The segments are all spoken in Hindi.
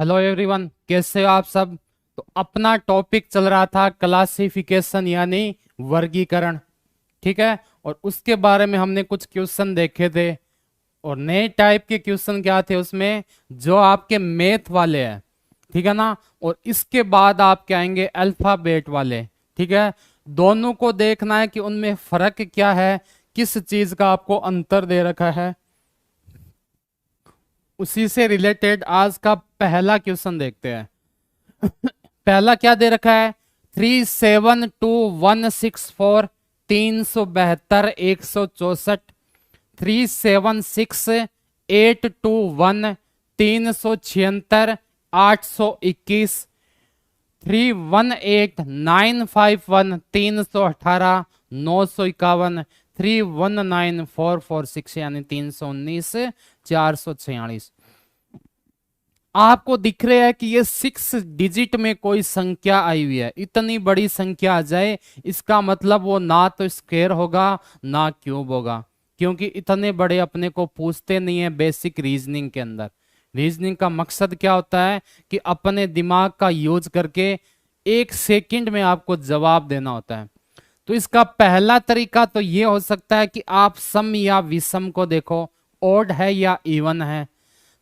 हेलो एवरीवन, कैसे हो आप सब। तो अपना टॉपिक चल रहा था क्लासिफिकेशन यानी वर्गीकरण। ठीक है। और उसके बारे में हमने कुछ क्वेश्चन देखे थे और नए टाइप के क्वेश्चन क्या थे उसमें, जो आपके मैथ वाले हैं। ठीक है ना। और इसके बाद आपके आएंगे अल्फाबेट वाले। ठीक है। दोनों को देखना है कि उनमें फर्क क्या है, किस चीज का आपको अंतर दे रखा है। उसी से रिलेटेड आज का पहला क्वेश्चन देखते हैं। पहला क्या दे रखा है, 372164, 372 164, 376821, 376 821, 318951, 318 951, 319446 यानी 319 446। आपको दिख रहा है कि ये 6 डिजिट में कोई संख्या आई हुई है। इतनी बड़ी संख्या आ जाए इसका मतलब वो ना तो स्क्वायर होगा ना क्यूब होगा, क्योंकि इतने बड़े अपने को पूछते नहीं है बेसिक रीजनिंग के अंदर। रीजनिंग का मकसद क्या होता है कि अपने दिमाग का यूज करके 1 सेकंड में आपको जवाब देना होता है। तो इसका पहला तरीका तो ये हो सकता है कि आप सम या विषम को देखो, ओड है या इवन है।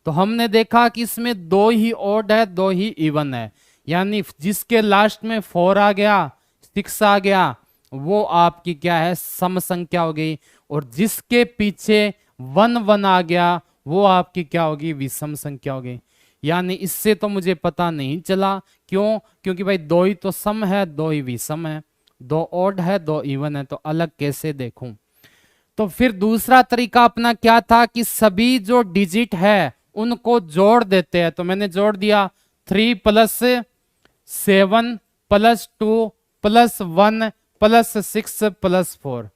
तो हमने देखा कि इसमें दो ही ओड है, दो ही इवन है, यानी जिसके लास्ट में 4 आ गया, 6 आ गया, वो आपकी क्या है, सम संख्या हो गई। और जिसके पीछे 1 1 आ गया वो आपकी क्या होगी, विषम संख्या हो गई। यानी इससे तो मुझे पता नहीं चला, क्यों, क्योंकि भाई दो ही तो सम है, दो ही विषम है, दो ओड है दो इवन है, तो अलग कैसे देखूं। तो फिर दूसरा तरीका अपना क्या था कि सभी जो डिजिट है उनको जोड़ देते हैं। तो मैंने जोड़ दिया 3 + 7 + 2 + 1 + 6 + 4।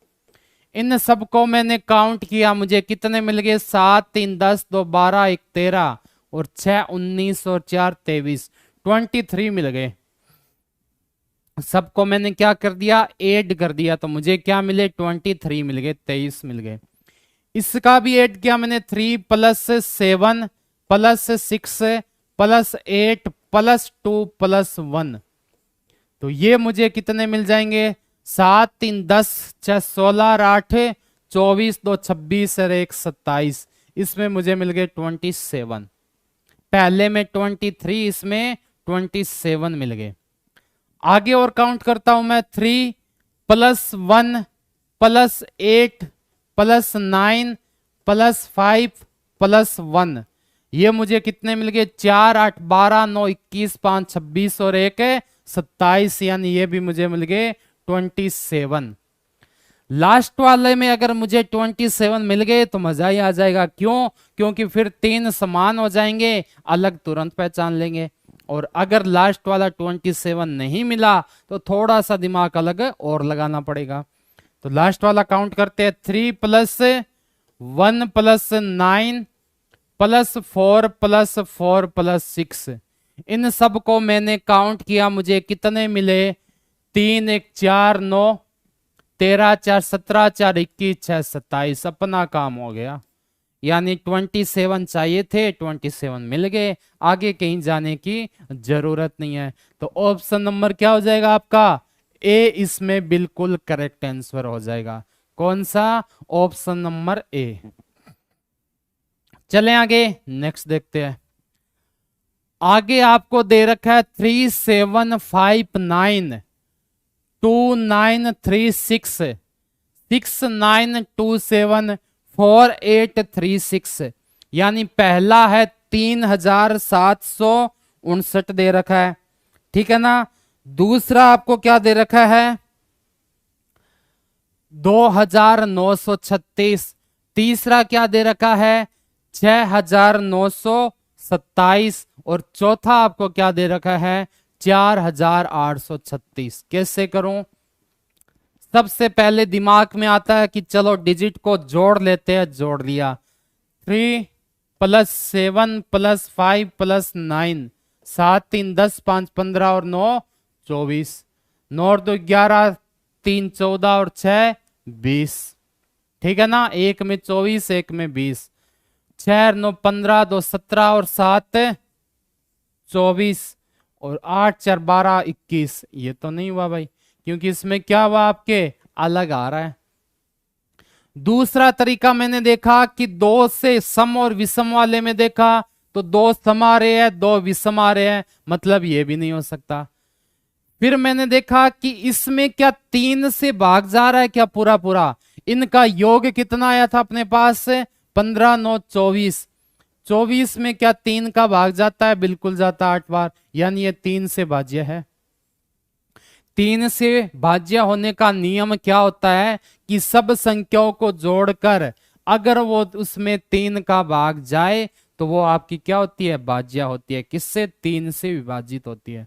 इन सबको मैंने काउंट किया, मुझे कितने मिल गए, 7 3 10 2 12 1 13 और 6 19 और 4 23, 23 मिल गए। सबको मैंने क्या कर दिया, ऐड कर दिया, तो मुझे क्या मिले, 23 मिल गए, 23 मिल गए। इसका भी ऐड किया मैंने, 3 + 7 + 6 + 8 + 2 + 1। तो ये मुझे कितने मिल जाएंगे, 7 3 10 6 16 और 8 24 2 26 और 1 27। इसमें मुझे मिल गए 27। पहले में 23, इसमें 27 मिल गए। आगे और काउंट करता हूं मैं, 3 + 1 + 8 + 9 + 5 + 1। ये मुझे कितने मिल गए, 4 8 12 9 21 5 26 और 1 27, यानी ये भी मुझे मिल गए 27। लास्ट वाले में अगर मुझे 27 मिल गए तो मजा ही आ जाएगा, क्यों, क्योंकि फिर 3 समान हो जाएंगे, अलग तुरंत पहचान लेंगे। और अगर लास्ट वाला 27 नहीं मिला तो थोड़ा सा दिमाग अलग और लगाना पड़ेगा। तो लास्ट वाला काउंट करते हैं, 3 + 1 + 9 + 4 + 4 + 6। इन सब को मैंने काउंट किया, मुझे कितने मिले, 3 1 4 9 13 4 17 4 21 6 27। अपना काम हो गया, यानी 27 चाहिए थे, 27 मिल गए, आगे कहीं जाने की जरूरत नहीं है। तो ऑप्शन नंबर क्या हो जाएगा आपका, ए इसमें बिल्कुल करेक्ट आंसर हो जाएगा। कौन सा, ऑप्शन नंबर ए। चलें आगे, नेक्स्ट देखते हैं। आगे आपको दे रखा है 3759 2936 6927 4836, यानी पहला है 3759 दे रखा है, ठीक है ना। दूसरा आपको क्या दे रखा है, 2936। तीसरा क्या दे रखा है, 6927। और चौथा आपको क्या दे रखा है, 4836। कैसे करूं, सबसे पहले दिमाग में आता है कि चलो डिजिट को जोड़ लेते हैं, जोड़ लिया, 3 + 7 + 5 + 9, 7 3 10 5 15 और 9 24, 9 और 2 11, 3 14 और 6 20। ठीक है ना, एक में 24 एक में 20, 6 9 15 2 17 और 7 24 और 8 4 12 21। ये तो नहीं हुआ भाई, क्योंकि इसमें क्या हुआ आपके अलग आ रहा है। दूसरा तरीका मैंने देखा कि दो से सम और विषम वाले में देखा तो दो सम आ रहे हैं, दो विषम आ रहे हैं, मतलब ये भी नहीं हो सकता। फिर मैंने देखा कि इसमें क्या 3 से भाग जा रहा है क्या पूरा पूरा, इनका योग कितना आया था अपने पास, 15 9 24। 24 में क्या 3 का भाग जाता है, बिल्कुल जाता है 8 बार, यानी ये 3 से भाज्य है। 3 से भाज्य होने का नियम क्या होता है कि सब संख्याओं को जोड़कर अगर वो उसमें 3 का भाग जाए तो वो आपकी क्या होती है, भाज्य होती है। किससे, 3 से विभाजित होती है।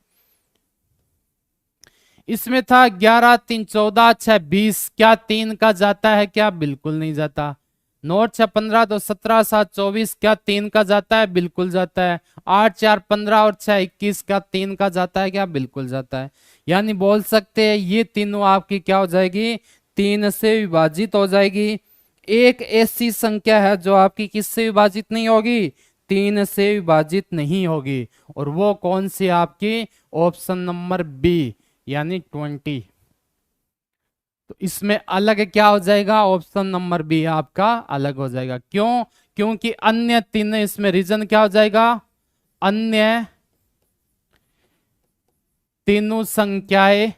इसमें था 11 3 14 6 20, क्या 3 का जाता है क्या, बिल्कुल नहीं जाता। 9 6 15 2 17 7 24, क्या 3 का जाता है, बिल्कुल जाता है। 8 4 15 और 6 21, क्या 3 का जाता है क्या, बिल्कुल जाता है। यानी बोल सकते हैं ये तीनों आपकी क्या हो जाएगी, 3 से विभाजित हो जाएगी। एक ऐसी संख्या है जो आपकी किससे विभाजित नहीं होगी, 3 से विभाजित नहीं होगी, और वो कौन सी आपकी, ऑप्शन नंबर बी यानी 20। तो इसमें अलग क्या हो जाएगा, ऑप्शन नंबर बी आपका अलग हो जाएगा। क्यों, क्योंकि अन्य 3 इसमें रीजन क्या हो जाएगा, अन्य तीनों संख्याएं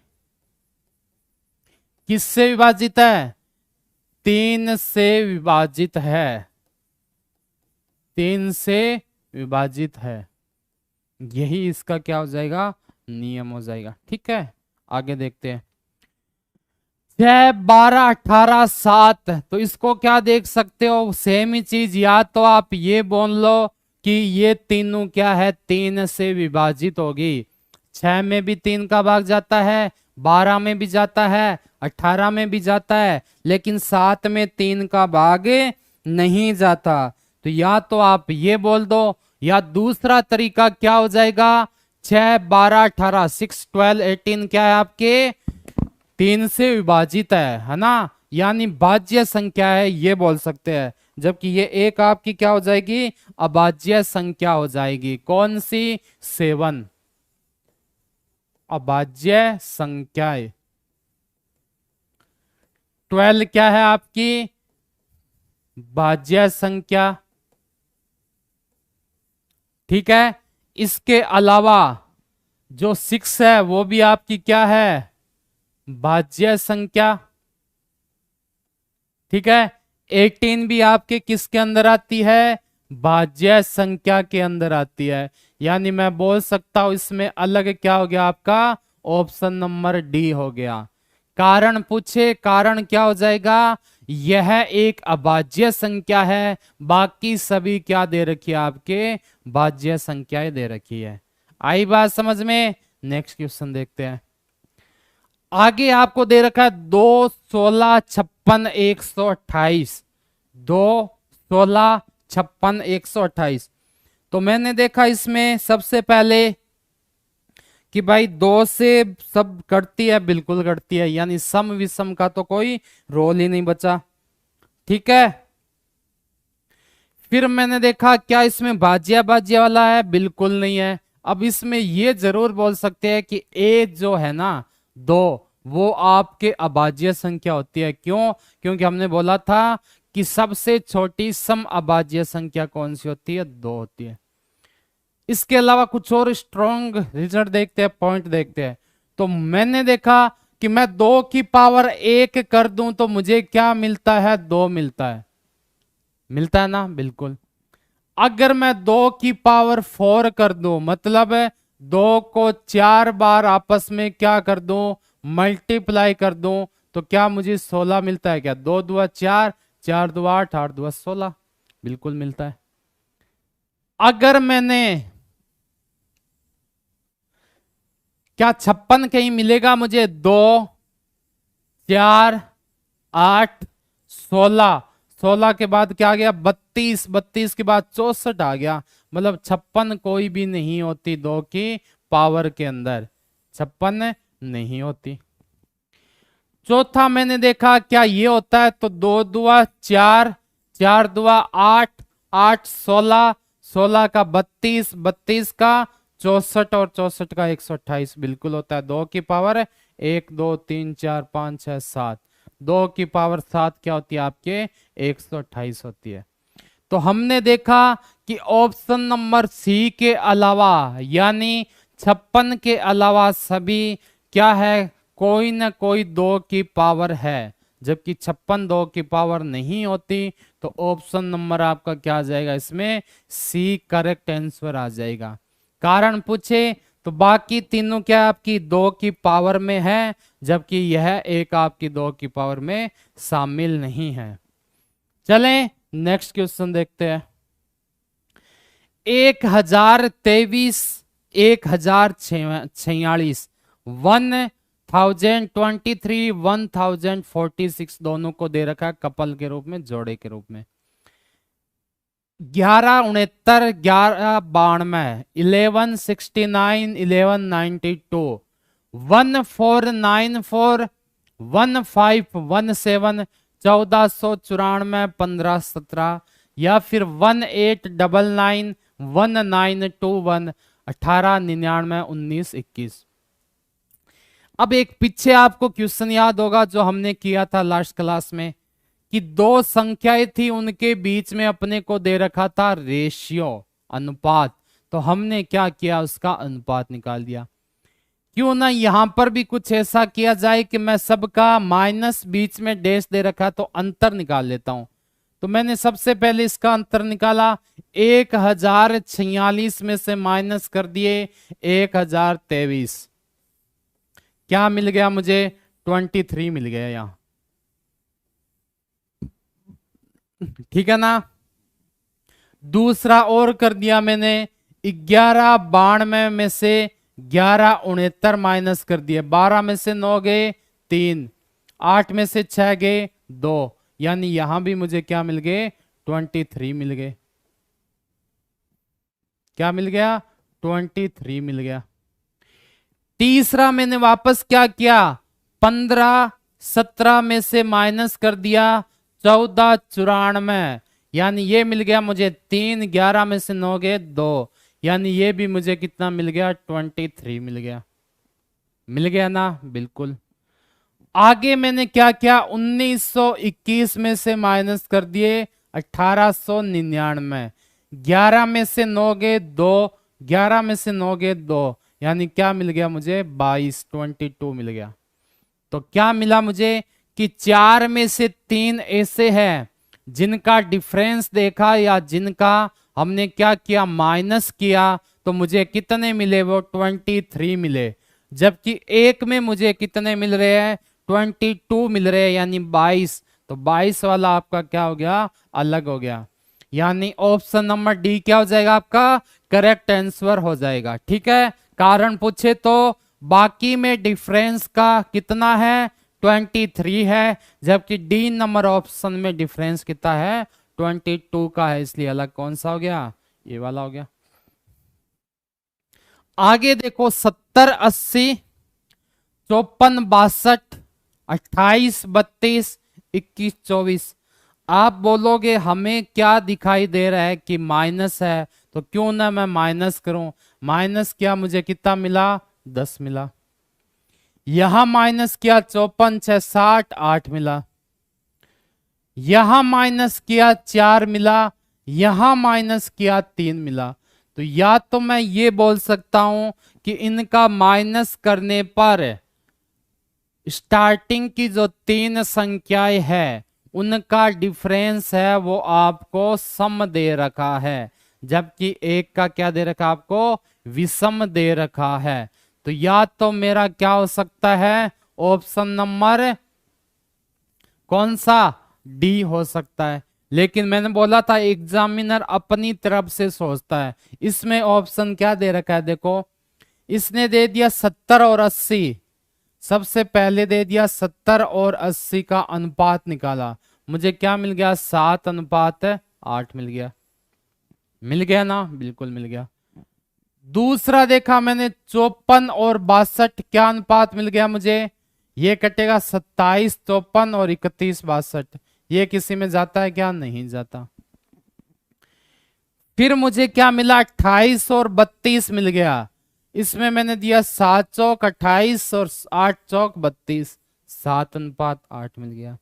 किससे विभाजित है, 3 से विभाजित है, 3 से विभाजित है। यही इसका क्या हो जाएगा, नियम हो जाएगा। ठीक है, आगे देखते हैं। 6 12 18 7, तो इसको क्या देख सकते हो, सेम ही चीज। या तो आप ये बोल लो कि ये तीनों क्या है, 3 से विभाजित होगी। 6 में भी 3 का भाग जाता है, 12 में भी जाता है, 18 में भी जाता है, लेकिन 7 में 3 का भाग नहीं जाता। तो या तो आप ये बोल दो, या दूसरा तरीका क्या हो जाएगा, 6 12 18 6 12 18 क्या है आपके, 3 से विभाजित है ना, यानी भाज्य संख्या है ये बोल सकते हैं। जबकि ये एक आपकी क्या हो जाएगी, अभाज्य संख्या हो जाएगी। कौन सी, 7 अभाज्य संख्याएं। 12 क्या है आपकी, भाज्य संख्या। ठीक है, इसके अलावा जो 6 है वो भी आपकी क्या है, भाज्य संख्या। ठीक है, 18 भी आपके किसके अंदर आती है, भाज्य संख्या के अंदर आती है। यानी मैं बोल सकता हूं इसमें अलग क्या हो गया आपका, ऑप्शन नंबर डी हो गया। कारण पूछे, कारण क्या हो जाएगा, यह एक अभाज्य संख्या है, बाकी सभी क्या दे रखी है आपके, भाज्य संख्याएं दे रखी है। आई बात समझ में। नेक्स्ट क्वेश्चन देखते हैं। आगे आपको दे रखा है 2 16 56 128, 2 16 56 128। तो मैंने देखा इसमें सबसे पहले कि भाई 2 से सब कटती है, बिल्कुल कटती है, यानी सम विषम का तो कोई रोल ही नहीं बचा। ठीक है, फिर मैंने देखा क्या इसमें भाज्य भाज्य वाला है, बिल्कुल नहीं है। अब इसमें ये जरूर बोल सकते हैं कि ए जो है ना 2, वो आपके अभाज्य संख्या होती है। क्यों, क्योंकि हमने बोला था कि सबसे छोटी सम अभाज्य संख्या कौन सी होती है, 2 होती है। इसके अलावा कुछ और स्ट्रॉन्ग रिजल्ट देखते हैं, पॉइंट देखते हैं। तो मैंने देखा कि मैं 2 की पावर 1 कर दूं तो मुझे क्या मिलता है, 2 मिलता है, मिलता है ना, बिल्कुल। अगर मैं 2 की पावर 4 कर दूं, मतलब 2 को 4 बार आपस में क्या कर दूं, मल्टीप्लाई कर दूं, तो क्या मुझे 16 मिलता है क्या, 2 2 4, 4 2 8, 8 2 16, बिल्कुल मिलता है। अगर मैंने क्या 56 कहीं मिलेगा मुझे, 2 4 8 16, 16 के बाद क्या आ गया 32, 32 के बाद 64 आ गया, मतलब 56 कोई भी नहीं होती 2 की पावर के अंदर, 56 नहीं होती। चौथा मैंने देखा क्या ये होता है, तो 2 2 4, 4 2 8, 8 16, 16 का 32, 32 का 64 और 64 का 128 बिल्कुल होता है। 2 की पावर 1 2 3 4 5 6 7, 2 की पावर 7 क्या होती है आपके 128 होती है। तो हमने देखा कि ऑप्शन नंबर सी के अलावा यानी 56 के अलावा सभी क्या है, कोई ना कोई 2 की पावर है, जबकि 56 2 की पावर नहीं होती। तो ऑप्शन नंबर आपका क्या आ जाएगा, इसमें सी करेक्ट आंसर आ जाएगा। कारण पूछे तो बाकी तीनों क्या आपकी 2 की पावर में है, जबकि यह एक आपकी 2 की पावर में शामिल नहीं है। चलें नेक्स्ट क्वेश्चन देखते हैं। 1023 1046 1023 1046 दोनों को दे रखा है कपल के रूप में, जोड़े के रूप में। 1169 1192 1169 1192 1494 1517 1494 1517 या फिर 1899 1921 1899 1921। अब एक पीछे आपको क्वेश्चन याद होगा जो हमने किया था लास्ट क्लास में कि 2 संख्याएं थी, उनके बीच में अपने को दे रखा था रेशियो, अनुपात। तो हमने क्या किया, उसका अनुपात निकाल दिया। क्यों ना यहां पर भी कुछ ऐसा किया जाए कि मैं सबका माइनस बीच में डैश दे रखा तो अंतर निकाल लेता हूं। तो मैंने सबसे पहले इसका अंतर निकाला, 1046 में से माइनस कर दिए 1023, क्या मिल गया मुझे, 23 मिल गया यहां। ठीक है ना। दूसरा और कर दिया मैंने, 1192 में से 1169 माइनस कर दिए, 12 में से 9 गए 3, 8 में से 6 गए 2, यानी यहां भी मुझे क्या मिल गए, 23 मिल गए। क्या मिल गया, 23 मिल गया। तीसरा मैंने वापस क्या किया, 15 17 में से माइनस कर दिया 1494, यानी ये मिल गया मुझे 3, 11 में से 9 गए 2, यानी ये भी मुझे कितना मिल गया, 23 मिल गया। मिल गया ना, बिल्कुल। आगे मैंने क्या किया, 1921 में से माइनस कर दिए 1899, 11 में से 9 गए 2, 11 में से 9 गए 2, यानी क्या मिल गया मुझे, 22 मिल गया। तो क्या मिला मुझे कि 4 में से 3 ऐसे हैं जिनका डिफरेंस देखा या जिनका हमने क्या किया, माइनस किया, तो मुझे कितने मिले, वो 23 मिले। जबकि एक में मुझे कितने मिल रहे हैं, 22 मिल रहे हैं, यानी 22। तो 22 वाला आपका क्या हो गया, अलग हो गया। यानी ऑप्शन नंबर डी क्या हो जाएगा आपका, करेक्ट आंसर हो जाएगा। ठीक है। कारण पूछे तो बाकी में डिफरेंस का कितना है, 23 है, जबकि डी नंबर ऑप्शन में डिफरेंस कितना है, 22 का है, इसलिए अलग कौन सा हो गया, ये वाला हो गया। आगे देखो 70 80 54 62 28 32 21 24। आप बोलोगे हमें क्या दिखाई दे रहा है कि माइनस है, तो क्यों ना मैं माइनस करूं। माइनस किया, मुझे कितना मिला, 10 मिला। यहां माइनस किया 54 6 60 8 मिला। यहां माइनस किया 4 मिला, यहां माइनस किया 3 मिला। तो या तो मैं ये बोल सकता हूं कि इनका माइनस करने पर स्टार्टिंग की जो 3 संख्याएं है उनका डिफरेंस है वो आपको सम दे रखा है, जबकि एक का क्या दे रखा, आपको विषम दे रखा है। तो या तो मेरा क्या हो सकता है, ऑप्शन नंबर कौन सा, डी हो सकता है। लेकिन मैंने बोला था एग्जामिनर अपनी तरफ से सोचता है। इसमें ऑप्शन क्या दे रखा है, देखो इसने दे दिया 70 और 80। सबसे पहले दे दिया 70 और 80 का अनुपात निकाला, मुझे क्या मिल गया, 7:8 मिल गया। मिल गया ना, बिल्कुल मिल गया। दूसरा देखा मैंने 54 और 62, क्या अनुपात मिल गया मुझे, ये कटेगा 27 54 और 31 62। ये किसी में जाता है क्या, नहीं जाता। फिर मुझे क्या मिला, 28 और 32 मिल गया। इसमें मैंने दिया 7 चौक 28 और 8 चौक 32, 7:8 मिल गया।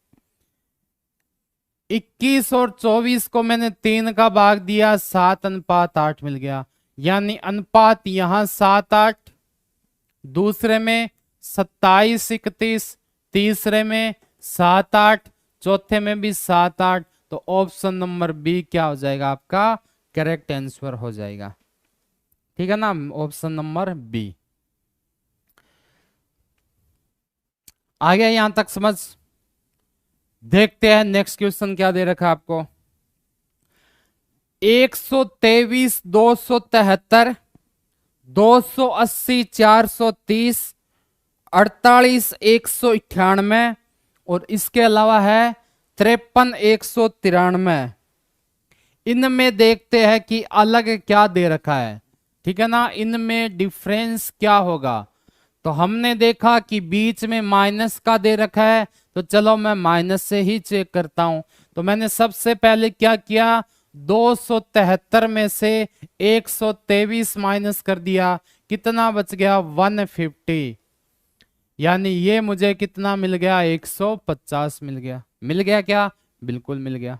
21 और 24 को मैंने 3 का भाग दिया, 7:8 मिल गया। यानी अनुपात यहां 7:8, दूसरे में 27 31, तीसरे में 7:8, चौथे में भी 7:8। तो ऑप्शन नंबर बी क्या हो जाएगा आपका करेक्ट आंसर हो जाएगा। ठीक है ना, ऑप्शन नंबर बी। आ गया यहां तक समझ? देखते हैं नेक्स्ट क्वेश्चन क्या दे रखा है आपको। 123 273 280 430 48 198 और इसके अलावा है 53 193। इनमें देखते हैं कि अलग क्या दे रखा है। ठीक है ना, इनमें डिफरेंस क्या होगा। तो हमने देखा कि बीच में माइनस का दे रखा है, तो चलो मैं माइनस से ही चेक करता हूं। तो मैंने सबसे पहले क्या किया, 273 में से 123 माइनस कर दिया, कितना बच गया 150। यानी ये मुझे कितना मिल गया, 150 मिल गया। मिल गया क्या, बिल्कुल मिल गया।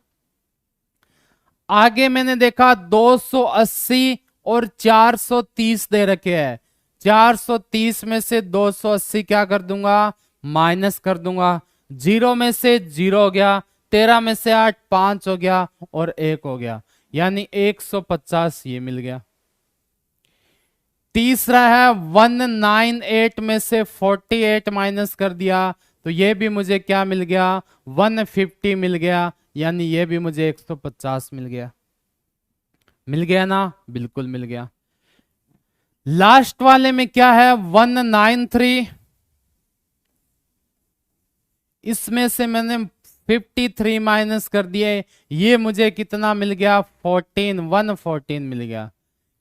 आगे मैंने देखा 280 और 430 दे रखे हैं। 430 में से 280 क्या कर दूंगा, माइनस कर दूंगा। 0 में से 0 हो गया, 13 में से 8 5 हो गया और 1 हो गया, यानी 150 ये मिल गया। तीसरा है 198 में से 48 माइनस कर दिया, तो ये भी मुझे क्या मिल गया, 150 मिल गया, यानी ये भी मुझे 150 मिल गया। मिल गया ना, बिल्कुल मिल गया। लास्ट वाले में क्या है 193, इसमें से मैंने 53 माइनस कर दिए, ये मुझे कितना मिल गया 114 मिल गया।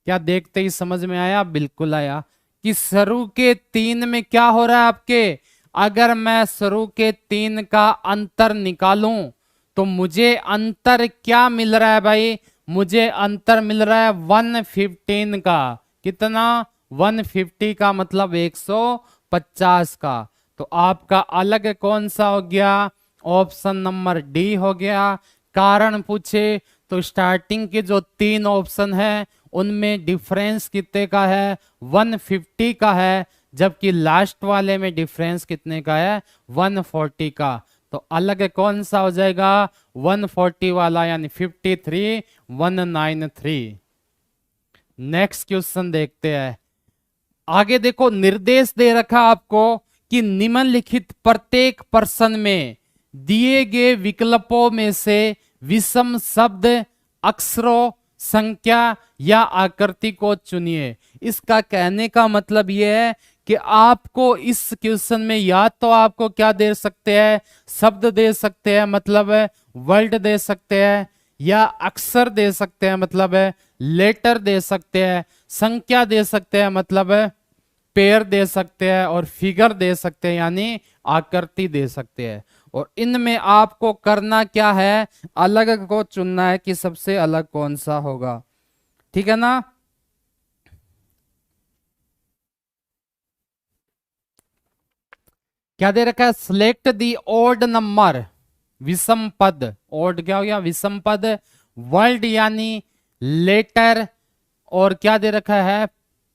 क्या देखते ही समझ में आया, बिल्कुल आया कि शुरू के 3 में क्या हो रहा है आपके। अगर मैं शुरू के 3 का अंतर निकालूं तो मुझे अंतर क्या मिल रहा है भाई, मुझे अंतर मिल रहा है 115 का। कितना, 150 का मतलब 150 का। तो आपका अलग कौन सा हो गया, ऑप्शन नंबर डी हो गया। कारण पूछे तो स्टार्टिंग के जो 3 ऑप्शन है उनमें डिफरेंस कितने का है, 150 का है, जबकि लास्ट वाले में डिफरेंस कितने का है, 140 का। तो अलग कौन सा हो जाएगा, 140 वाला, यानी 53 193। नेक्स्ट क्वेश्चन देखते हैं। आगे देखो निर्देश दे रखा आपको कि निम्नलिखित प्रत्येक प्रश्न में दिए गए विकल्पों में से विषम शब्द, अक्षरों, संख्या या आकृति को चुनिए। इसका कहने का मतलब यह है कि आपको इस क्वेश्चन में या तो आपको क्या दे सकते हैं, शब्द दे सकते हैं, मतलब वर्ड दे सकते हैं, या अक्षर दे सकते हैं, मतलब लेटर दे सकते हैं, संख्या दे सकते हैं, मतलब पेयर दे सकते हैं, और फिगर दे सकते हैं, यानी आकृति दे सकते हैं। और इनमें आपको करना क्या है, अलग को चुनना है कि सबसे अलग कौन सा होगा। ठीक है ना, क्या दे रखा है, सिलेक्ट दी ओड नंबर, विषम पद। ओड क्या हो गया, विषम पद। वर्ड यानी लेटर, और क्या दे रखा है,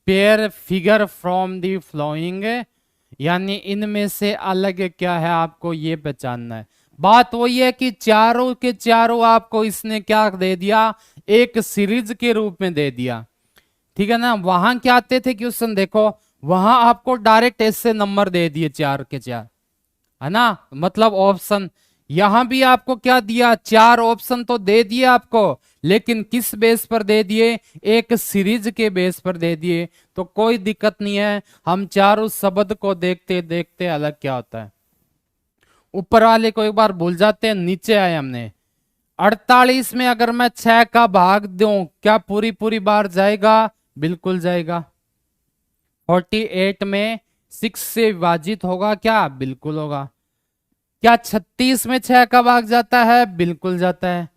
pair figure from the following, यानी इनमें से अलग क्या है आपको ये पहचानना है। बात वही है कि चारों के चारों आपको इसने क्या दे दिया, एक सीरीज के रूप में दे दिया। ठीक है ना, वहां क्या आते थे क्वेश्चन, देखो वहां आपको डायरेक्ट ऐसे नंबर दे दिए 4 के 4, है ना, मतलब ऑप्शन। यहां भी आपको क्या दिया, 4 ऑप्शन तो दे दिए आपको, लेकिन किस बेस पर दे दिए, एक सीरीज के बेस पर दे दिए। तो कोई दिक्कत नहीं है, हम चारों शब्द को देखते देखते अलग क्या होता है। ऊपर वाले को एक बार भूल जाते हैं, नीचे आए हमने 48 में अगर मैं 6 का भाग दूं, क्या पूरी पूरी बार जाएगा, बिल्कुल जाएगा। 48 में 6 से विभाजित होगा क्या, बिल्कुल होगा। क्या 36 में 6 का भाग जाता है, बिल्कुल जाता है।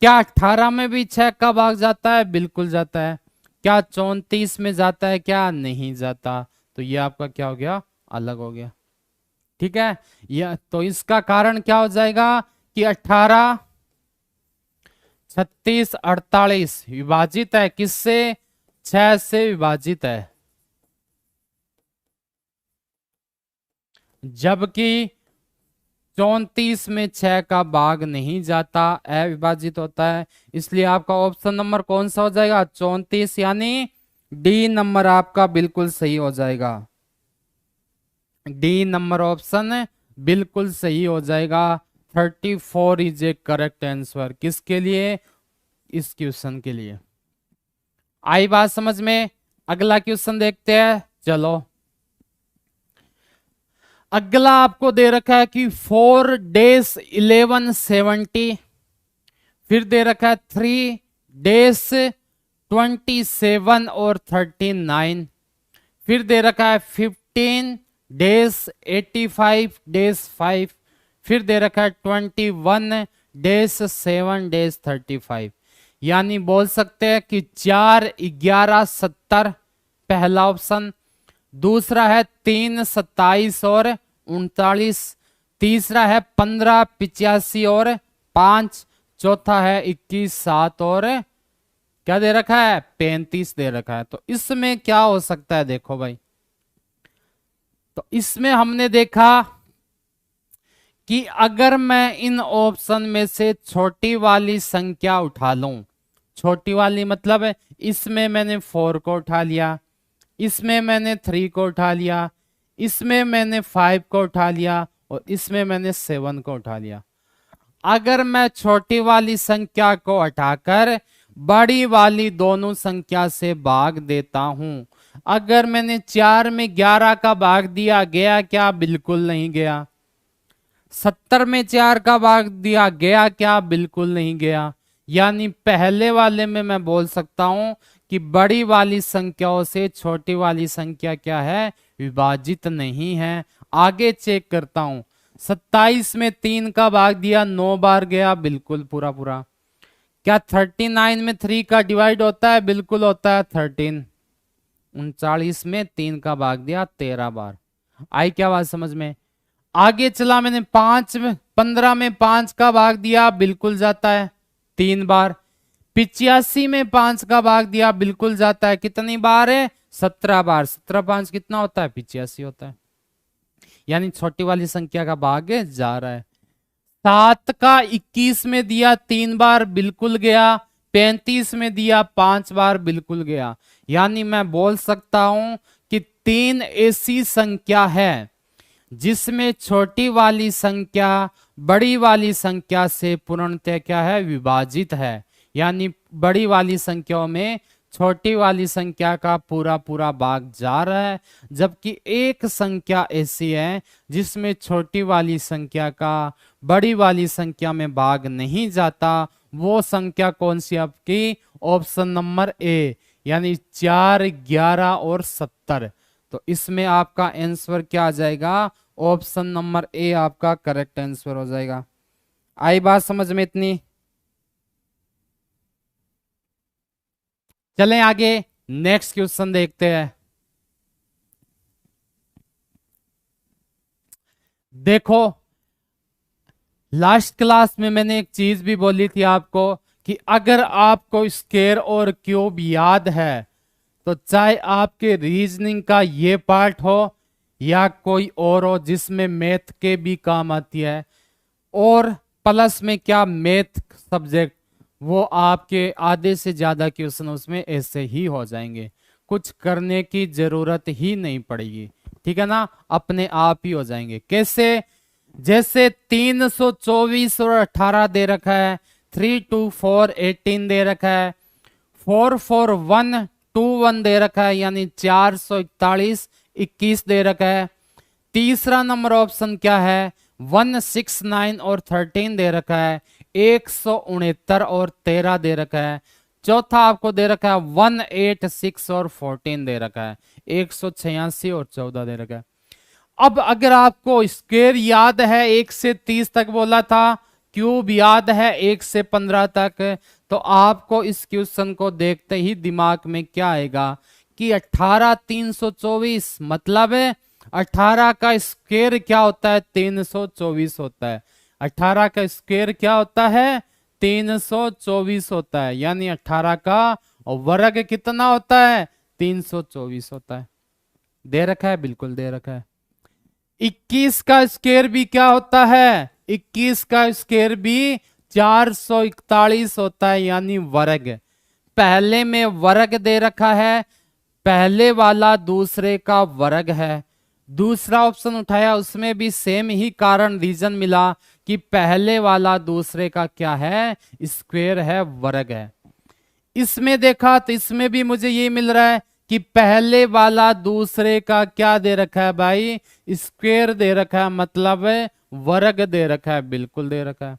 क्या 18 में भी 6 का भाग जाता है? बिल्कुल जाता है। क्या 34 में जाता है? क्या नहीं जाता। तो ये आपका क्या हो गया? अलग हो गया। ठीक है, यह तो इसका कारण क्या हो जाएगा कि 18, 36, 48 विभाजित है किससे? 6 से विभाजित है। जबकि 34 में 6 का भाग नहीं जाता, अविभाजित होता है। इसलिए आपका ऑप्शन नंबर कौन सा हो जाएगा? 34, यानी डी नंबर आपका बिल्कुल सही हो जाएगा। डी नंबर ऑप्शन बिल्कुल सही हो जाएगा। 34 इज ए करेक्ट आंसर। किसके लिए? इस क्वेश्चन के लिए। आई बात समझ में? अगला क्वेश्चन देखते हैं, चलो। अगला आपको दे रखा है कि 4 डेज 1170, फिर दे रखा है 3 डेज 27 और 39, फिर दे रखा है 15 डेज 85 डेज 5, फिर दे रखा है 21 डेज 7 डेज 35। यानी बोल सकते हैं कि 4 11 70 पहला ऑप्शन, दूसरा है 3 27 और 39, तीसरा है 15 85 और 5, चौथा है 21 7 और क्या दे रखा है? 35 दे रखा है। तो इसमें क्या हो सकता है? देखो भाई, तो इसमें हमने देखा कि अगर मैं इन ऑप्शन में से छोटी वाली संख्या उठा लूं, छोटी वाली मतलब है इसमें मैंने 4 को उठा लिया, इसमें मैंने 3 को उठा लिया, इसमें मैंने 5 को उठा लिया और इसमें मैंने 7 को उठा लिया। अगर मैं छोटी वाली संख्या को हटाकर बड़ी वाली दोनों संख्या से भाग देता हूं, अगर मैंने 4 में 11 का भाग दिया, गया क्या? बिल्कुल नहीं गया। 70 में 4 का भाग दिया, गया क्या? बिल्कुल नहीं गया। यानी पहले वाले में मैं बोल सकता हूं कि बड़ी वाली संख्याओं से छोटी वाली संख्या क्या है? विभाजित नहीं है। आगे चेक करता हूं, 27 में 3 का भाग दिया, 9 बार गया, बिल्कुल पूरा पूरा। क्या 39 में 3 का डिवाइड होता है? बिल्कुल होता है 13। 39 में 3 का भाग दिया 13 बार। आई क्या बात समझ में? आगे चला, मैंने 15 में 5 का भाग दिया, बिल्कुल जाता है 3 बार। 85 में 5 का भाग दिया, बिल्कुल जाता है कितनी बार है? 17 बार। 17 5 कितना होता है? 85 होता है। यानी छोटी वाली संख्या का भाग जा रहा है। 7 का 21 में दिया 3 बार, बिल्कुल गया। 35 में दिया 5 बार, बिल्कुल गया। यानी मैं बोल सकता हूं कि 3 ऐसी संख्या है जिसमें छोटी वाली संख्या बड़ी वाली संख्या से पूर्णतः क्या है? विभाजित है। यानी बड़ी वाली संख्याओं में छोटी वाली संख्या का पूरा पूरा भाग जा रहा है, जबकि एक संख्या ऐसी है जिसमें छोटी वाली संख्या का बड़ी वाली संख्या में भाग नहीं जाता। वो संख्या कौन सी? आपकी ऑप्शन नंबर ए, यानी 4 11 और 70। तो इसमें आपका आंसर क्या आ जाएगा? ऑप्शन नंबर ए आपका करेक्ट आंसर हो जाएगा। आई बात समझ में इतनी? चलें आगे, नेक्स्ट क्वेश्चन देखते हैं। देखो, लास्ट क्लास में मैंने एक चीज भी बोली थी आपको कि अगर आपको स्क्वायर और क्यूब याद है तो चाहे आपके रीजनिंग का ये पार्ट हो या कोई और हो जिसमें मैथ के भी काम आती है, और प्लस में क्या मैथ सब्जेक्ट, वो आपके आधे से ज्यादा क्वेश्चन उसमें ऐसे ही हो जाएंगे, कुछ करने की जरूरत ही नहीं पड़ेगी। ठीक है ना, अपने आप ही हो जाएंगे। कैसे? जैसे 324 और 18 दे रखा है, 3 2 4 18 दे रखा है, 4 4 1 2 1 दे रखा है, यानी 441 21 दे रखा है। तीसरा नंबर ऑप्शन क्या है? 169 और 13 दे रखा है, 169 और 13 दे रखा है। चौथा आपको दे रखा है 186 और 14 दे रखा है, 186 और 14 दे रखा है। अब अगर आपको स्क्वायर याद है 1 से 30 तक बोला था, क्यूब याद है 1 से 15 तक, तो आपको इस क्वेश्चन को देखते ही दिमाग में क्या आएगा कि 18 324, मतलब 18 का स्क्वायर क्या होता है 324 होता है। 18 का स्क्वायर क्या होता है 324 होता है, यानी 18 का वर्ग कितना होता है 324 होता है। दे रखा है, बिल्कुल दे रखा है। 21 का स्क्वायर भी क्या होता है, 21 का स्क्वायर भी 441 होता है, यानी वर्ग। पहले में वर्ग दे रखा है, पहले वाला दूसरे का वर्ग है। दूसरा ऑप्शन उठाया, उसमें भी सेम ही कारण रीजन मिला कि पहले वाला दूसरे का क्या है स्क्वायर है, वर्ग है। इसमें देखा तो इसमें भी मुझे ये मिल रहा है कि पहले वाला दूसरे का क्या दे रखा है भाई स्क्वायर दे रखा है, मतलब वर्ग दे रखा है, बिल्कुल दे रखा है।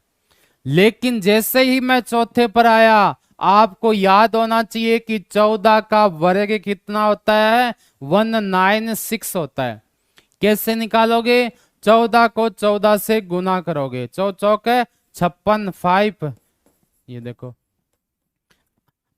लेकिन जैसे ही मैं चौथे पर आया, आपको याद होना चाहिए कि 14 का वर्ग कितना होता है 196 होता है। कैसे निकालोगे, 14 को 14 से गुना करोगे, 4 चौक 56 5, ये देखो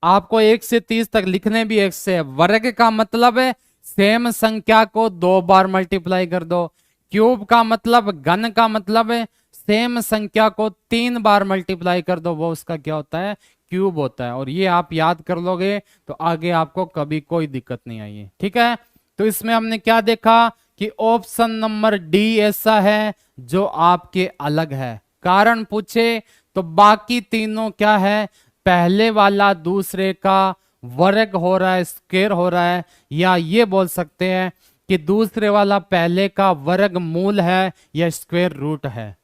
आपको 1 से 30 तक लिखने भी 1 से। वर्ग का मतलब है सेम संख्या को 2 बार मल्टीप्लाई कर दो। क्यूब का मतलब, घन का मतलब है सेम संख्या को 3 बार मल्टीप्लाई कर दो, वो उसका क्या होता है क्यूब होता है। और ये आप याद कर लोगे तो आगे आपको कभी कोई दिक्कत नहीं आई, ठीक है। तो इसमें हमने क्या देखा कि ऑप्शन नंबर डी ऐसा है जो आपके अलग है। कारण पूछे तो बाकी तीनों क्या है, पहले वाला दूसरे का वर्ग हो रहा है, स्क्वायर हो रहा है, या ये बोल सकते हैं कि दूसरे वाला पहले का वर्ग मूल है या स्क्वायर रूट है,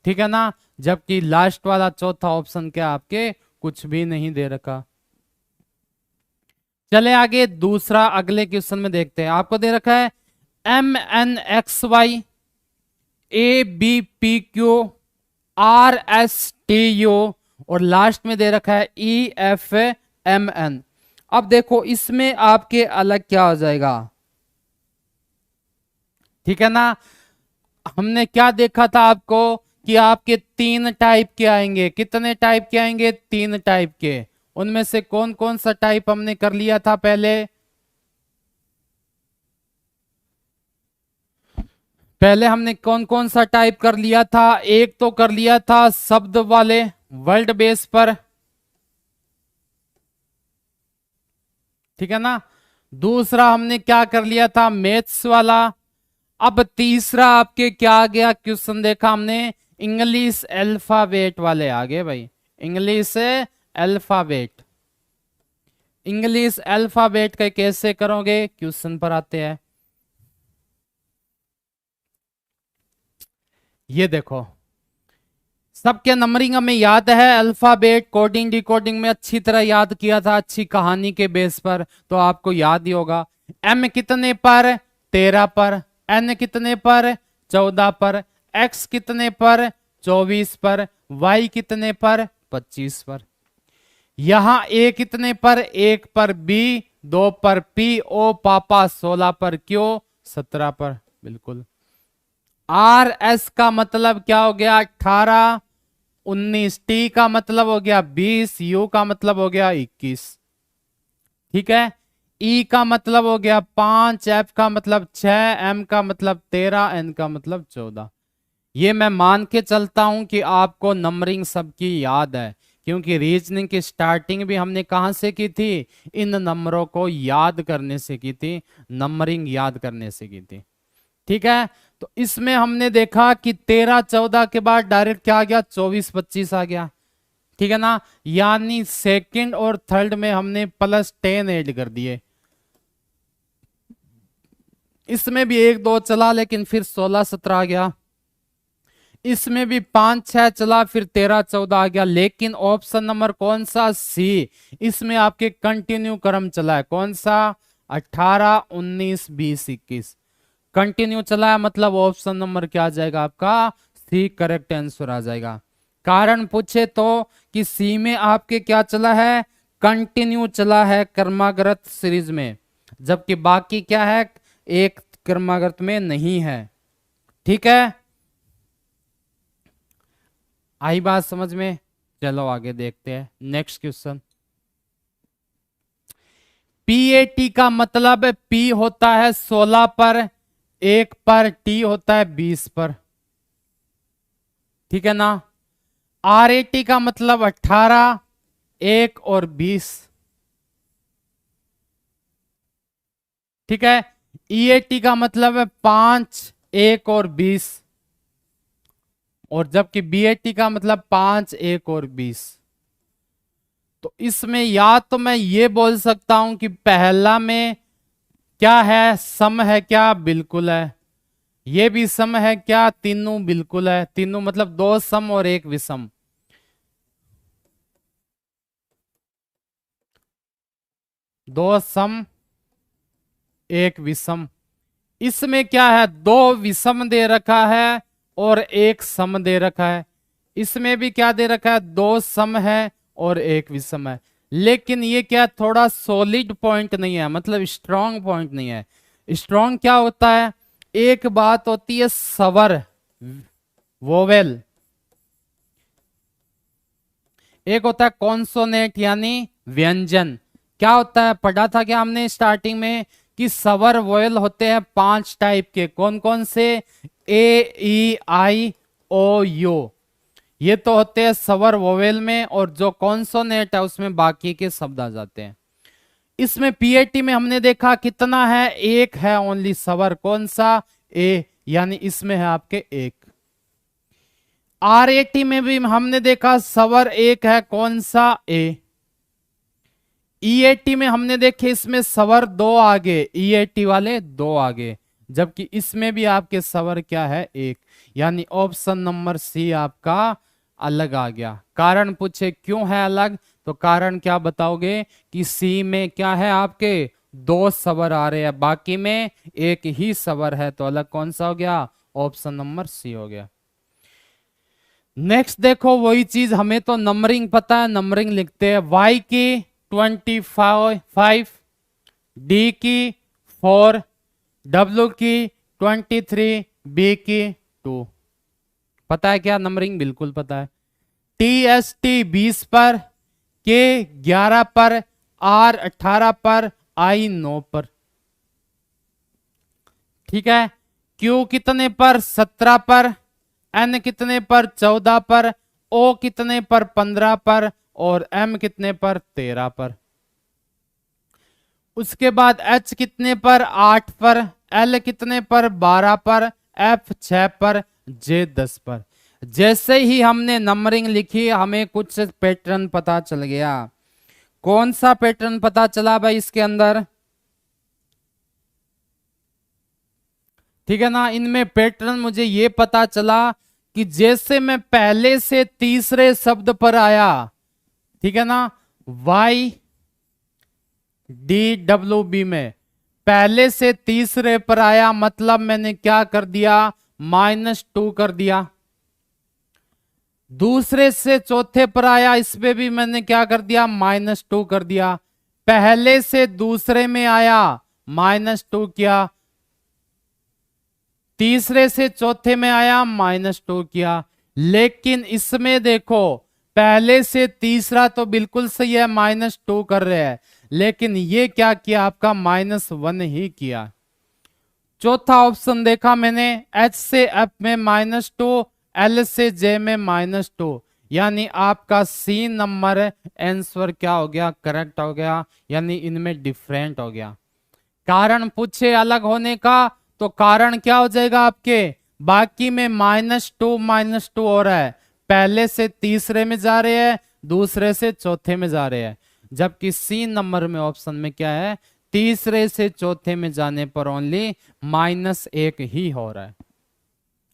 ठीक है ना। जबकि लास्ट वाला चौथा ऑप्शन क्या आपके कुछ भी नहीं दे रखा। चले आगे दूसरा अगले क्वेश्चन में देखते हैं। आपको दे रखा है MNXY ABPQ RSTU और लास्ट में दे रखा है EFMN। अब देखो इसमें आपके अलग क्या हो जाएगा, ठीक है ना। हमने क्या देखा था आपको कि आपके 3 टाइप के आएंगे। कितने टाइप के आएंगे, 3 टाइप के। उनमें से कौन कौन सा टाइप हमने कर लिया था पहले हमने कौन कौन सा टाइप कर लिया था। एक तो कर लिया था शब्द वाले वर्ड बेस पर, ठीक है ना। दूसरा हमने क्या कर लिया था मैथ्स वाला। अब तीसरा आपके क्या आ गया क्वेश्चन देखा हमने इंग्लिश अल्फाबेट वाले आ गए भाई। इंग्लिश अल्फाबेट, इंग्लिश अल्फाबेट का कैसे करोगे क्वेश्चन पर आते हैं। ये देखो सबके नंबरिंग हमें याद है, अल्फाबेट कोडिंग डिकोडिंग में अच्छी तरह याद किया था, अच्छी कहानी के बेस पर, तो आपको याद ही होगा। एम कितने पर 13 पर, एन कितने पर 14 पर, एक्स कितने पर 24 पर, वाई कितने पर 25 पर। यहां ए कितने पर 1 पर, बी 2 पर, पी ओ पापा 16 पर, क्यों 17 पर, बिल्कुल। आर एस का मतलब क्या हो गया 18 19, टी का मतलब हो गया 20, यू का मतलब हो गया 21, ठीक है। ई का मतलब हो गया 5, एफ का मतलब 6, एम का मतलब 13, एन का मतलब 14। ये मैं मान के चलता हूं कि आपको नंबरिंग सबकी याद है, क्योंकि रीजनिंग की स्टार्टिंग भी हमने कहां से की थी, इन नंबरों को याद करने से की थी, नंबरिंग याद करने से की थी, ठीक है। तो इसमें हमने देखा कि 13 14 के बाद डायरेक्ट क्या आ गया 24 25 आ गया, ठीक है ना। यानी सेकंड और थर्ड में हमने +10 ऐड कर दिए। इसमें भी 1 2 चला लेकिन फिर 16 17 आ गया। इसमें भी 5 6 चला फिर 13 14 आ गया। लेकिन ऑप्शन नंबर कौन सा सी, इसमें आपके कंटिन्यू क्रम चला है। कौन सा 18 19 20 21 कंटिन्यू चला है, मतलब ऑप्शन नंबर क्या आ जाएगा आपका सी करेक्ट आंसर आ जाएगा। कारण पूछे तो कि सी में आपके क्या चला है कंटिन्यू चला है क्रमागत सीरीज में, जबकि बाकी क्या है एक क्रमागत में नहीं है, ठीक है। आई बात समझ में? चलो आगे देखते हैं नेक्स्ट क्वेश्चन। PAT का मतलब P होता है 16 पर, 1 पर, T होता है 20 पर, ठीक है ना। RAT का मतलब 18, 1 और 20, ठीक है। EAT का मतलब है 5, 1 और 20, और जबकि BAT का मतलब 5, 1 और 20। तो इसमें या तो मैं ये बोल सकता हूं कि पहला में क्या है, सम है क्या, बिल्कुल है। ये भी सम है क्या, तीनों बिल्कुल है। तीनों मतलब 2 सम और 1 विषम। दो सम, 1 विषम। इसमें क्या है, 2 विषम दे रखा है और 1 सम दे रखा है। इसमें भी क्या दे रखा है, 2 सम है और 1 विषम है। लेकिन ये क्या, थोड़ा सॉलिड पॉइंट नहीं है, मतलब स्ट्रांग पॉइंट नहीं है। स्ट्रांग क्या होता है, एक बात होती है स्वर, वोवेल, एक होता है कॉन्सोनेंट यानी व्यंजन। क्या होता है, पढ़ा था क्या हमने स्टार्टिंग में कि स्वर वोवेल होते हैं 5 टाइप के। कौन कौन से, A, E, I, O, U। ये तो होते हैं स्वर वोवेल में, और जो कॉन्सोनेंट है उसमें बाकी के शब्द आ जाते हैं। इसमें PAT में हमने देखा कितना है, 1 है ओनली स्वर। कौन सा, ए, यानी इसमें है आपके 1। RAT में भी हमने देखा स्वर 1 है, कौन सा, ए। EAT में हमने देखे इसमें स्वर 2 आगे, EAT वाले 2 आगे, जबकि इसमें भी आपके स्वर क्या है, 1। यानी ऑप्शन नंबर सी आपका अलग आ गया। कारण पूछे क्यों है अलग, तो कारण क्या बताओगे कि सी में क्या है, आपके 2 स्वर आ रहे हैं, बाकी में 1 ही स्वर है, तो अलग कौन सा हो गया, ऑप्शन नंबर सी हो गया। नेक्स्ट देखो, वही चीज, हमें तो नंबरिंग पता है, नंबरिंग लिखते हैं। Y की 25, D की 4, W की 23, B की 2। पता है क्या नंबरिंग, बिल्कुल पता है। TST 20 पर, K 11 पर, R 18 पर, I 9 पर, ठीक है। Q कितने पर, 17 पर, N कितने पर, 14 पर, O कितने पर, 15 पर, और M कितने पर, 13 पर। उसके बाद H कितने पर, 8 पर, L कितने पर, 12 पर, F 6 पर, J 10 पर। जैसे ही हमने नंबरिंग लिखी हमें कुछ पैटर्न पता चल गया। कौन सा पैटर्न पता चला भाई इसके अंदर, ठीक है ना। इनमें पैटर्न मुझे ये पता चला कि जैसे मैं पहले से तीसरे शब्द पर आया, ठीक है ना, YDWB में पहले से तीसरे पर आया, मतलब मैंने क्या कर दिया, -2 कर दिया। दूसरे से चौथे पर आया, इस पे भी मैंने क्या कर दिया, -2 कर दिया। पहले से दूसरे में आया, -2 किया। तीसरे से चौथे में आया, -2 किया। लेकिन इसमें देखो, पहले से तीसरा तो बिल्कुल सही है, -2 कर रहे हैं, लेकिन ये क्या किया, आपका -1 ही किया। चौथा ऑप्शन देखा मैंने, H से F में -2, L से J में -2, यानी आपका C नंबर आंसर क्या हो गया, करेक्ट हो गया, यानी इनमें डिफरेंट हो गया। कारण पूछे अलग होने का, तो कारण क्या हो जाएगा आपके, बाकी में -2 हो रहा है, पहले से तीसरे में जा रहे हैं, दूसरे से चौथे में जा रहे हैं, जबकि C नंबर में ऑप्शन में क्या है, तीसरे से चौथे में जाने पर ओनली -1 ही हो रहा है।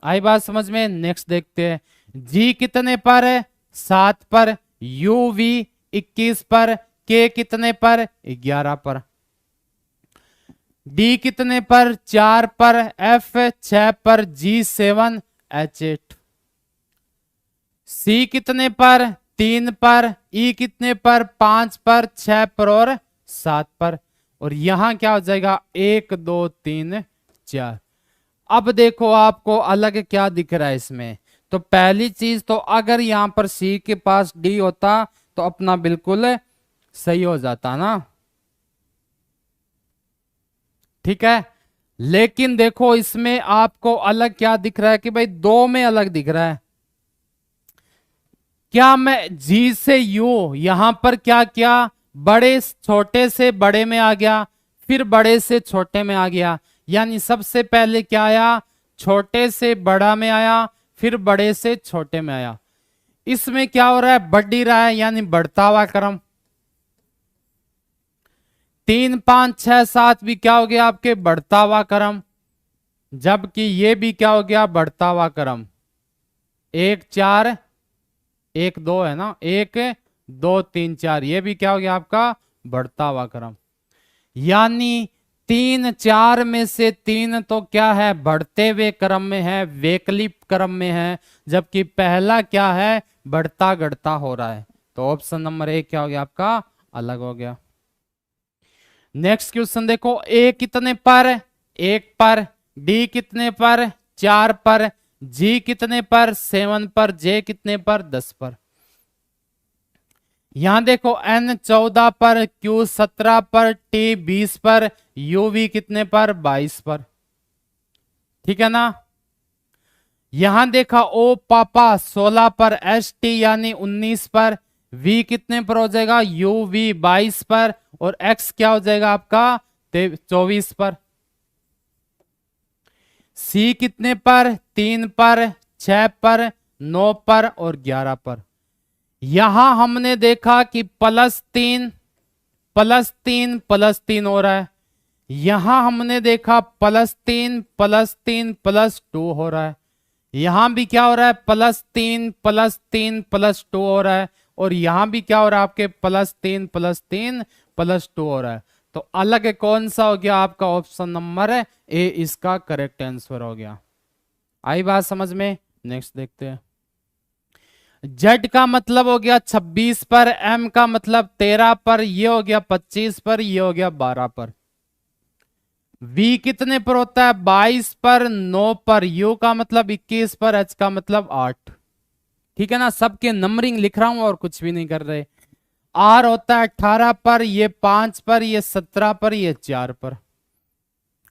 आई बात समझ में। नेक्स्ट देखते हैं, G कितने पर है, 7 पर, UV 21 पर, K कितने पर, 11 पर, D कितने पर, 4 पर, F 6 पर, G 7, H 8, C कितने पर, 3 पर, E कितने पर, 5 पर, 6 पर और 7 पर। और यहां क्या हो जाएगा, 1 2 3 4। अब देखो आपको अलग क्या दिख रहा है इसमें, तो पहली चीज तो अगर यहां पर सी के पास डी होता तो अपना बिल्कुल सही हो जाता ना, ठीक है। लेकिन देखो इसमें आपको अलग क्या दिख रहा है कि भाई दो में अलग दिख रहा है। क्या मैं जी से यू यहां पर क्या किया, बड़े छोटे से बड़े में आ गया, फिर बड़े से छोटे में आ गया, यानी सबसे पहले क्या आया, छोटे से बड़ा में आया, फिर बड़े से छोटे में आया। इसमें क्या हो रहा है, बढ़ ही रहा है, यानी बढ़ता हुआ क्रम। 3 5 6 7 भी क्या हो गया आपके, बढ़ता हुआ क्रम, जबकि ये भी क्या हो गया, बढ़ता हुआ क्रम। 1 4 1 2 है ना, 1 2 3 4, ये भी क्या हो गया आपका, बढ़ता हुआ क्रम। यानी 3 4 में से 3 तो क्या है, बढ़ते हुए क्रम में है, वैकल्पिक क्रम में है, जबकि पहला क्या है, बढ़ता घटता हो रहा है। तो ऑप्शन नंबर 1 क्या हो गया आपका, अलग हो गया। नेक्स्ट क्वेश्चन देखो, ए कितने पर, 1 पर, डी कितने पर, 4 पर, जी कितने पर, 7 पर, जे कितने पर, 10 पर। यहां देखो एन 14 पर, क्यू 17 पर, टी 20 पर, यू वी कितने पर, 22 पर, ठीक है ना। यहां देखा ओ पापा 16 पर, एस टी यानी 19 पर, वी कितने पर हो जाएगा, यू वी 22 पर, और एक्स क्या हो जाएगा आपका 24 पर। सी कितने पर, 3 पर, 6 पर, 9 पर और 11 पर। यहां हमने देखा कि +3 +3 +3 हो रहा है, यहां हमने देखा +3 +3 +2 हो रहा है, यहां भी क्या हो रहा है, +3 +3 +2 हो रहा है, और यहां भी क्या हो रहा है आपके +3 +3 +2 हो रहा है। तो अलग कौन सा हो गया आपका, ऑप्शन नंबर ए इसका करेक्ट आंसर हो गया। आई बात समझ में। नेक्स्ट देखते हैं। जेड का मतलब हो गया 26 पर, एम का मतलब 13 पर, ये हो गया 25 पर, ये हो गया 12 पर। वी कितने पर होता है, 22 पर, 9 पर, यू का मतलब 21 पर, एच का मतलब 8, ठीक है ना। सबके नंबरिंग लिख रहा हूं और कुछ भी नहीं कर रहे। आर होता है 18 पर, ये 5 पर, ये 17 पर, ये 4 पर।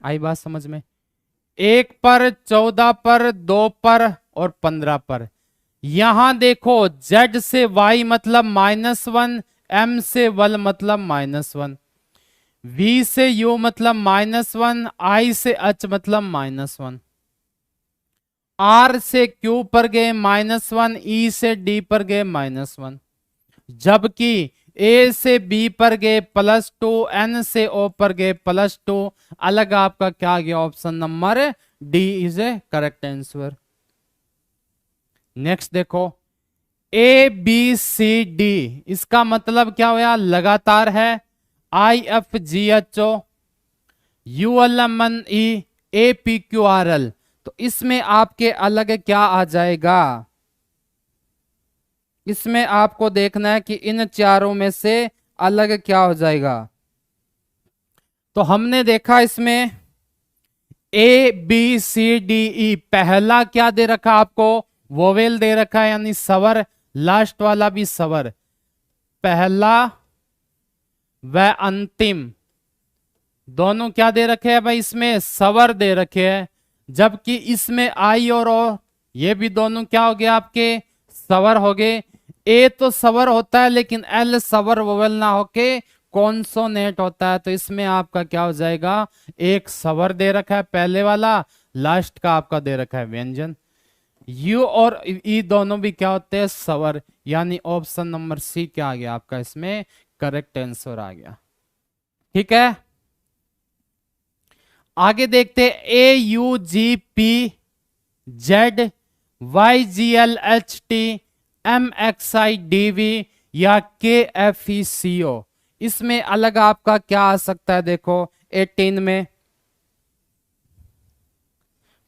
आई बात समझ में। 1 पर, 14 पर, 2 पर और 15 पर। यहां देखो Z से Y मतलब -1, M से वल मतलब -1, V से U मतलब -1, I से H मतलब -1, R से Q पर गए -1, E से D पर गए -1, जबकि A से B पर गए +2, N से O पर गए +2। अलग आपका क्या गया, option number D is a correct answer. Next देखो, ABCD इसका मतलब क्या हुआ, लगातार है। IFGHO ULMNE APQRL, तो इसमें आपके अलग क्या आ जाएगा, इसमें आपको देखना है कि इन चारों में से अलग क्या हो जाएगा। तो हमने देखा इसमें ABCDE, पहला क्या दे रखा आपको, वोवेल दे रखा है, यानी स्वर, लास्ट वाला भी स्वर, पहला व अंतिम दोनों क्या दे रखे हैं भाई, इसमें स्वर दे रखे हैं। जबकि इसमें आई और ओ ये भी दोनों क्या हो गए आपके, स्वर हो गए। ए तो स्वर होता है लेकिन एल स्वर वोवेल ना होके कॉन्सोनेंट होता है, तो इसमें आपका क्या हो जाएगा, एक स्वर दे रखा है पहले वाला, लास्ट का आपका दे रखा है व्यंजन। यू और ई दोनों भी क्या होते हैं, स्वर, यानी ऑप्शन नंबर सी क्या आ गया आपका इसमें करेक्ट आंसर आ गया, ठीक है। आगे देखते हैं, AUGPZ YGLHT MXIDV या KFECO, इसमें अलग आपका क्या आ सकता है, देखो 18 में,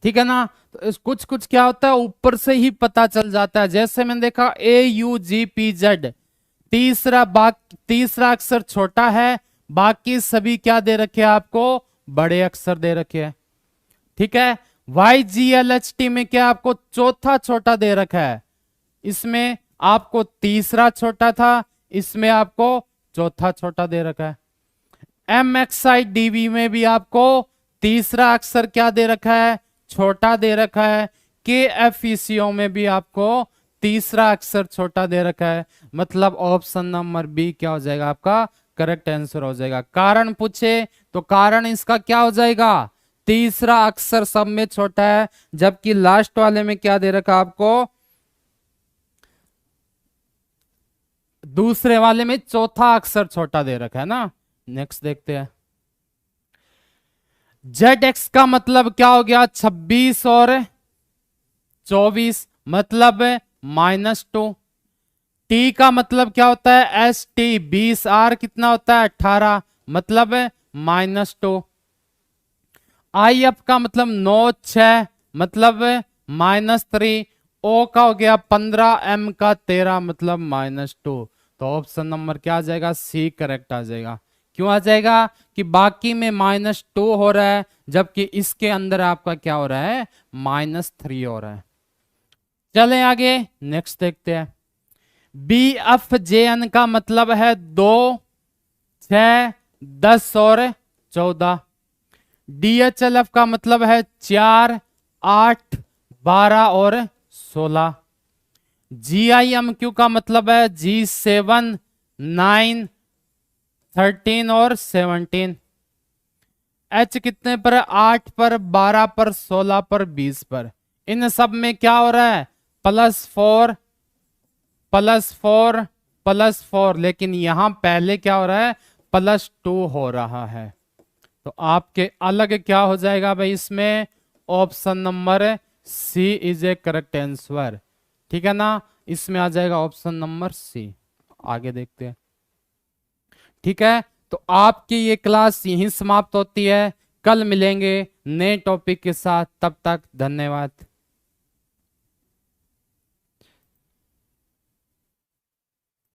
ठीक है ना। तो कुछ कुछ क्या होता है ऊपर से ही पता चल जाता है। जैसे मैंने देखा AUGPZ, तीसरा अक्षर छोटा है, बाकी सभी क्या दे रखे हैं आपको, बड़े अक्षर दे रखे हैं, ठीक है। YGLHT में क्या आपको चौथा छोटा दे रखा है, इसमें आपको तीसरा छोटा था, इसमें आपको चौथा छोटा दे रखा है। MXIDV में भी आपको तीसरा अक्षर क्या दे रखा है, छोटा दे रखा है। KFECO में भी आपको तीसरा अक्षर छोटा दे रखा है। मतलब ऑप्शन नंबर बी क्या हो जाएगा आपका करेक्ट आंसर हो जाएगा। कारण पूछे तो कारण इसका क्या हो जाएगा, तीसरा अक्षर सब में छोटा है, जबकि लास्ट वाले में क्या दे रखा आपको, दूसरे वाले में चौथा अक्षर छोटा दे रखा है ना। नेक्स्ट देखते हैं। ZX का मतलब क्या हो गया, 26 और 24 मतलब -2। T का मतलब क्या होता है, ST 20, R कितना होता है 18 मतलब -2। IF का मतलब 9 6 मतलब -3। O का हो गया 15, M का 13 मतलब -2। तो ऑप्शन नंबर क्या आ जाएगा, सी करेक्ट आ जाएगा। क्यों आ जाएगा कि बाकी में -2 हो रहा है, जबकि इसके अंदर आपका क्या हो रहा है, -3 हो रहा है। चलें आगे नेक्स्ट देखते हैं। BFJN का मतलब है 2 6 10 और 14। DHLF का मतलब है 4 8 12 और 16। GIMQ का मतलब है G7 9 13 और 17। H कितने पर, 8 पर 12 पर 16 पर 20 पर। इन सब में क्या हो रहा है, +4 +4 +4, लेकिन यहां पहले क्या हो रहा है, +2 हो रहा है। तो आपके अलग क्या हो जाएगा भाई, इसमें option number C is a correct answer. ठीक है ना, इसमें आ जाएगा ऑप्शन नंबर सी। आगे देखते हैं। ठीक है, तो आपकी ये क्लास यहीं समाप्त होती है। कल मिलेंगे नए टॉपिक के साथ, तब तक धन्यवाद।